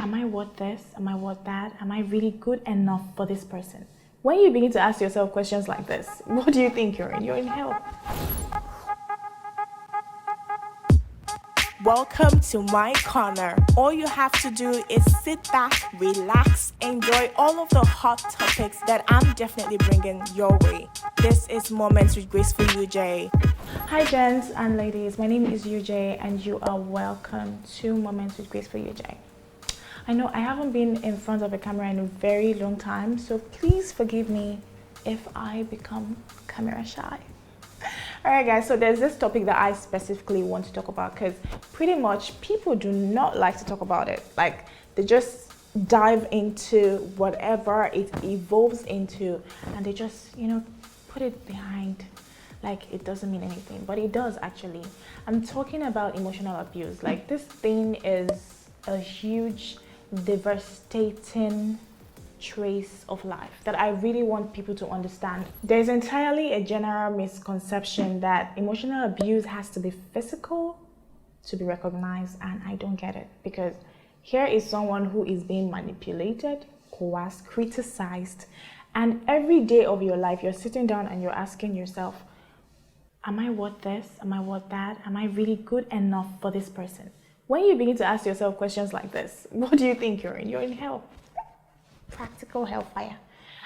Am I worth this? Am I worth that? Am I really good enough for this person? When you begin to ask yourself questions like this, what do you think you're in? You're in hell. Welcome to my corner. All you have to do is sit back, relax, enjoy all of the hot topics that I'm definitely bringing your way. This is Moments with Gracefulujay. Hi gents and ladies, my name is Ujay and you are welcome to Moments with Gracefulujay. I know I haven't been in front of a camera in a very long time, so please forgive me if I become camera shy. Alright guys, so there's this topic that I specifically want to talk about because pretty much people do not like to talk about it. Like they just dive into whatever it evolves into and they just, put it behind like it doesn't mean anything, but it does actually. I'm talking about emotional abuse. Like this thing is a huge devastating trace of life that I really want people to understand. There's entirely a general misconception that emotional abuse has to be physical to be recognized, and I don't get it, because here is someone who is being manipulated, coerced, criticized, and every day of your life you're sitting down and you're asking yourself, am I worth this? Am I worth that? Am I really good enough for this person? When you begin to ask yourself questions like this, what do you think you're in? You're in hell. Practical hellfire.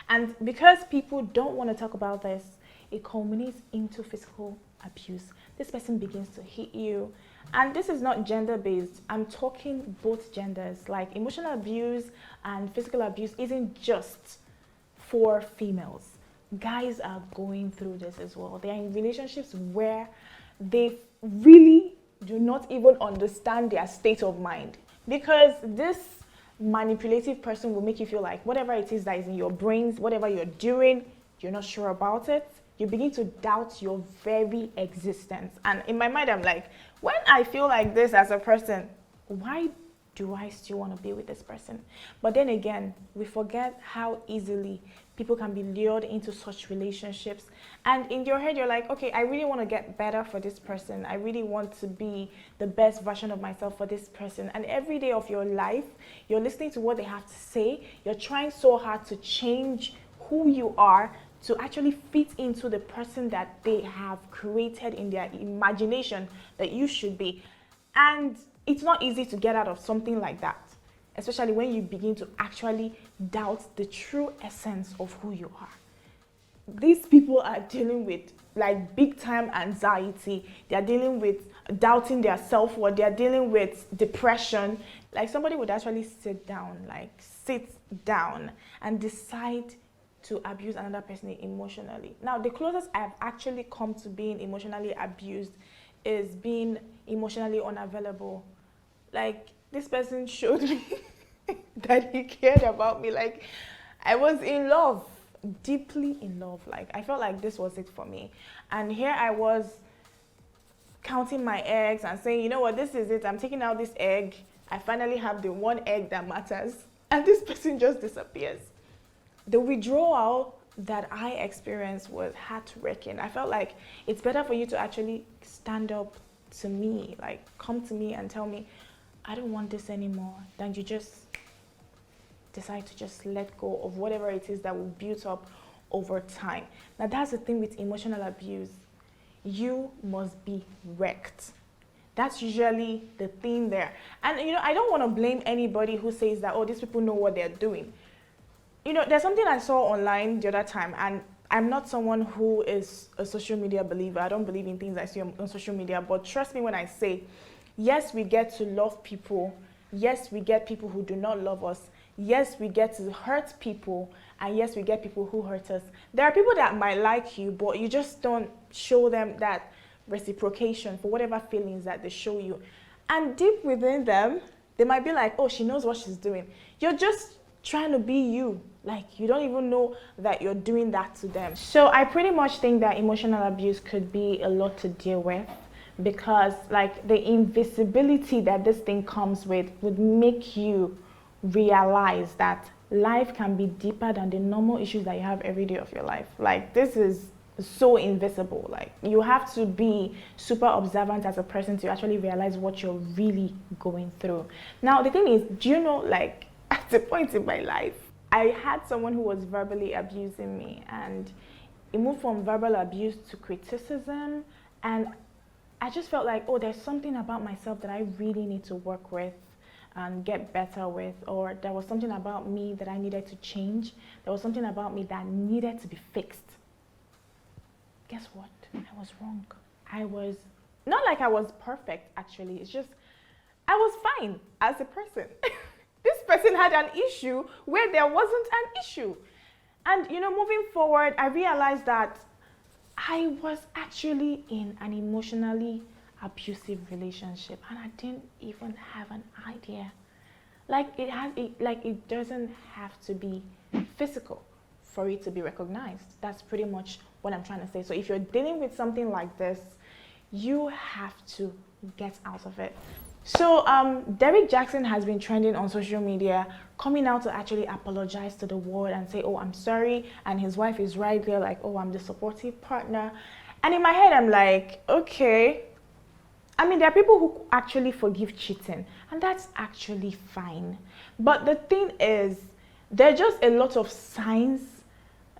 And because people don't want to talk about this, it culminates into physical abuse. This person begins to hit you. And this is not gender-based. I'm talking both genders. Like emotional abuse and physical abuse isn't just for females. Guys are going through this as well. They are in relationships where they really do not even understand their state of mind, because this manipulative person will make you feel like whatever it is that is in your brains, whatever you're doing, you're not sure about it. You begin to doubt your very existence. And in my mind, I'm like, when I feel like this as a person, why do I still want to be with this person? But then again, we forget how easily people can be lured into such relationships. And in your head, you're like, okay, I really want to get better for this person. I really want to be the best version of myself for this person. And every day of your life, you're listening to what they have to say. You're trying so hard to change who you are to actually fit into the person that they have created in their imagination that you should be. And it's not easy to get out of something like that, especially when you begin to actually doubt the true essence of who you are. These people are dealing with like big time anxiety. They're dealing with doubting their self-worth. They're dealing with depression. Like somebody would actually sit down and decide to abuse another person emotionally. Now, the closest I've actually come to being emotionally abused is being emotionally unavailable. Like this person showed me that he cared about me. Like I was in love, deeply in love. Like I felt like this was it for me. And here I was counting my eggs and saying, you know what, this is it. I'm taking out this egg. I finally have the one egg that matters. And this person just disappears. The withdrawal that I experienced was heartbreaking. I felt like it's better for you to actually stand up to me, like come to me and tell me, I don't want this anymore, than you just decide to just let go of whatever it is that will build up over time. Now that's the thing with emotional abuse. You must be wrecked. That's usually the thing there. And I don't want to blame anybody who says that, oh, these people know what they're doing. There's something I saw online the other time, and I'm not someone who is a social media believer. I don't believe in things I see on social media, but trust me when I say, yes, we get to love people. Yes, we get people who do not love us. Yes, we get to hurt people. And yes, we get people who hurt us. There are people that might like you, but you just don't show them that reciprocation for whatever feelings that they show you. And deep within them, they might be like, oh, she knows what she's doing. You're just trying to be you. Like, you don't even know that you're doing that to them. So I pretty much think that emotional abuse could be a lot to deal with, because like the invisibility that this thing comes with would make you realize that life can be deeper than the normal issues that you have every day of your life. Like this is so invisible. Like, you have to be super observant as a person to actually realize what you're really going through. Now, the thing is, do you know, like, at a point in my life, I had someone who was verbally abusing me, and it moved from verbal abuse to criticism, and I just felt like, oh, there's something about myself that I really need to work with and get better with, or there was something about me that I needed to change. There was something about me that needed to be fixed. Guess what? I was wrong. I was, not like I was perfect, actually. It's just, I was fine as a person. This person had an issue where there wasn't an issue. And, you know, moving forward, I realized that I was actually in an emotionally abusive relationship, and I didn't even have an idea. Like, it doesn't have to be physical for it to be recognized. That's pretty much what I'm trying to say. So if you're dealing with something like this, you have to get out of it. So Derek Jackson has been trending on social media, coming out to actually apologize to the world and say, oh, I'm sorry. And his wife is right there like, oh, I'm the supportive partner. And in my head, I'm like, okay. I mean, there are people who actually forgive cheating, and that's actually fine. But the thing is, there are just a lot of signs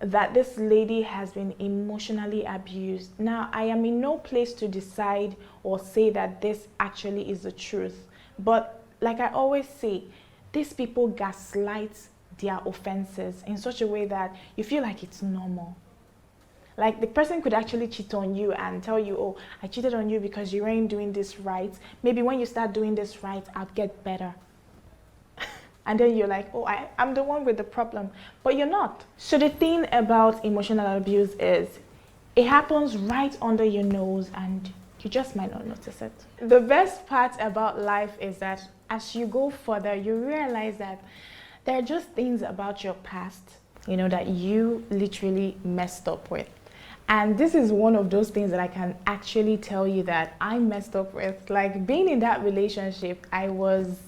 that this lady has been emotionally abused. Now, I am in no place to decide or say that this actually is the truth. But like I always say, these people gaslight their offenses in such a way that you feel like it's normal. Like, the person could actually cheat on you and tell you, oh, I cheated on you because you weren't doing this right. Maybe when you start doing this right, I'll get better. And then you're like, oh, I'm the one with the problem. But you're not. So the thing about emotional abuse is it happens right under your nose and you just might not notice it. The best part about life is that as you go further, you realize that there are just things about your past, you know, that you literally messed up with. And this is one of those things that I can actually tell you that I messed up with. Like, being in that relationship, I was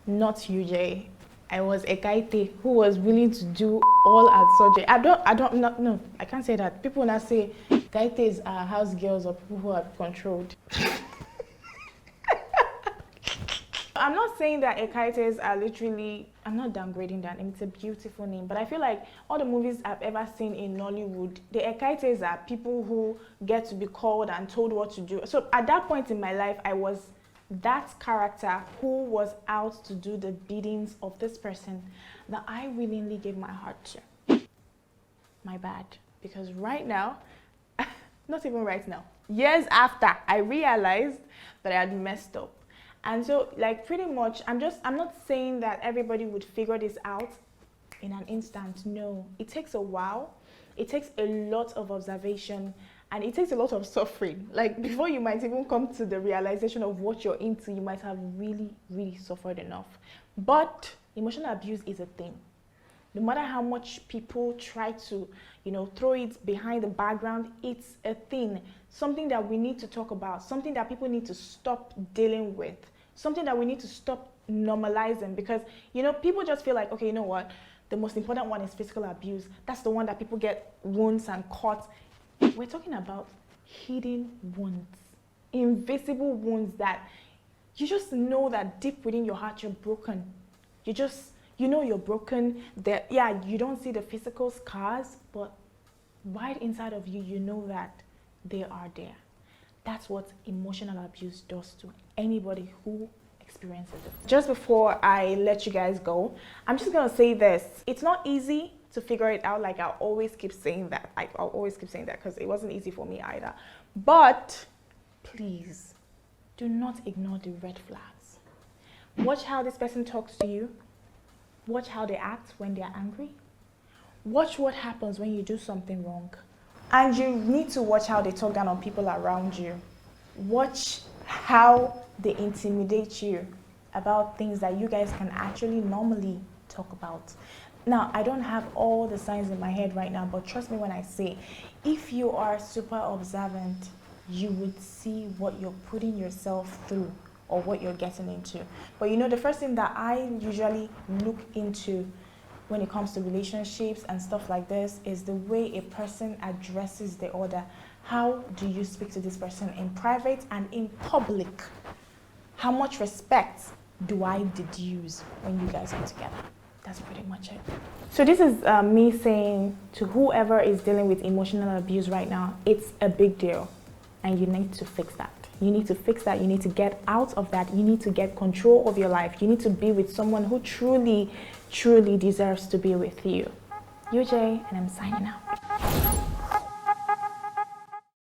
not Ujay. I was a kaite who was willing to do all at surgery. No, I can't say that. People now say kaites are house girls or people who are controlled. I'm not saying that ekaites are literally, I'm not downgrading that name, it's a beautiful name, but I feel like all the movies I've ever seen in Nollywood, the ekaites are people who get to be called and told what to do. So at that point in my life, I was that character who was out to do the biddings of this person that I willingly gave my heart to. My bad. Because right now, not even right now, years after, I realized that I had messed up. And so, like, pretty much, I'm not saying that everybody would figure this out in an instant. No, it takes a while. It takes a lot of observation, and it takes a lot of suffering. Like, before you might even come to the realization of what you're into, you might have really, really suffered enough. But emotional abuse is a thing. No matter how much people try to, you know, throw it behind the background, it's a thing. Something that we need to talk about, something that people need to stop dealing with, something that we need to stop normalizing, because, you know, people just feel like, okay, you know what, the most important one is physical abuse. That's the one that people get wounds and cuts. We're talking about hidden wounds, invisible wounds that you just know that deep within your heart you're broken. You know you're broken. Yeah, you don't see the physical scars, but right inside of you, you know that they are there. That's what emotional abuse does to anybody who experiences it. Just before I let you guys go, I'm just gonna say this. It's not easy to figure it out. Like, I'll always keep saying that. I'll always keep saying that because it wasn't easy for me either. But please, do not ignore the red flags. Watch how this person talks to you. Watch how they act when they're angry. Watch what happens when you do something wrong. And you need to watch how they talk down on people around you. Watch how they intimidate you about things that you guys can actually normally talk about. Now, I don't have all the signs in my head right now, but trust me when I say, if you are super observant, you would see what you're putting yourself through or what you're getting into. But you know, the first thing that I usually look into when it comes to relationships and stuff like this is the way a person addresses the other. How do you speak to this person in private and in public? How much respect do I deduce when you guys are together? That's pretty much it. So this is me saying to whoever is dealing with emotional abuse right now, it's a big deal and you need to fix that. You need to fix that. You need to get out of that. You need to get control of your life. You need to be with someone who truly, truly deserves to be with you. Ujay, and I'm signing out.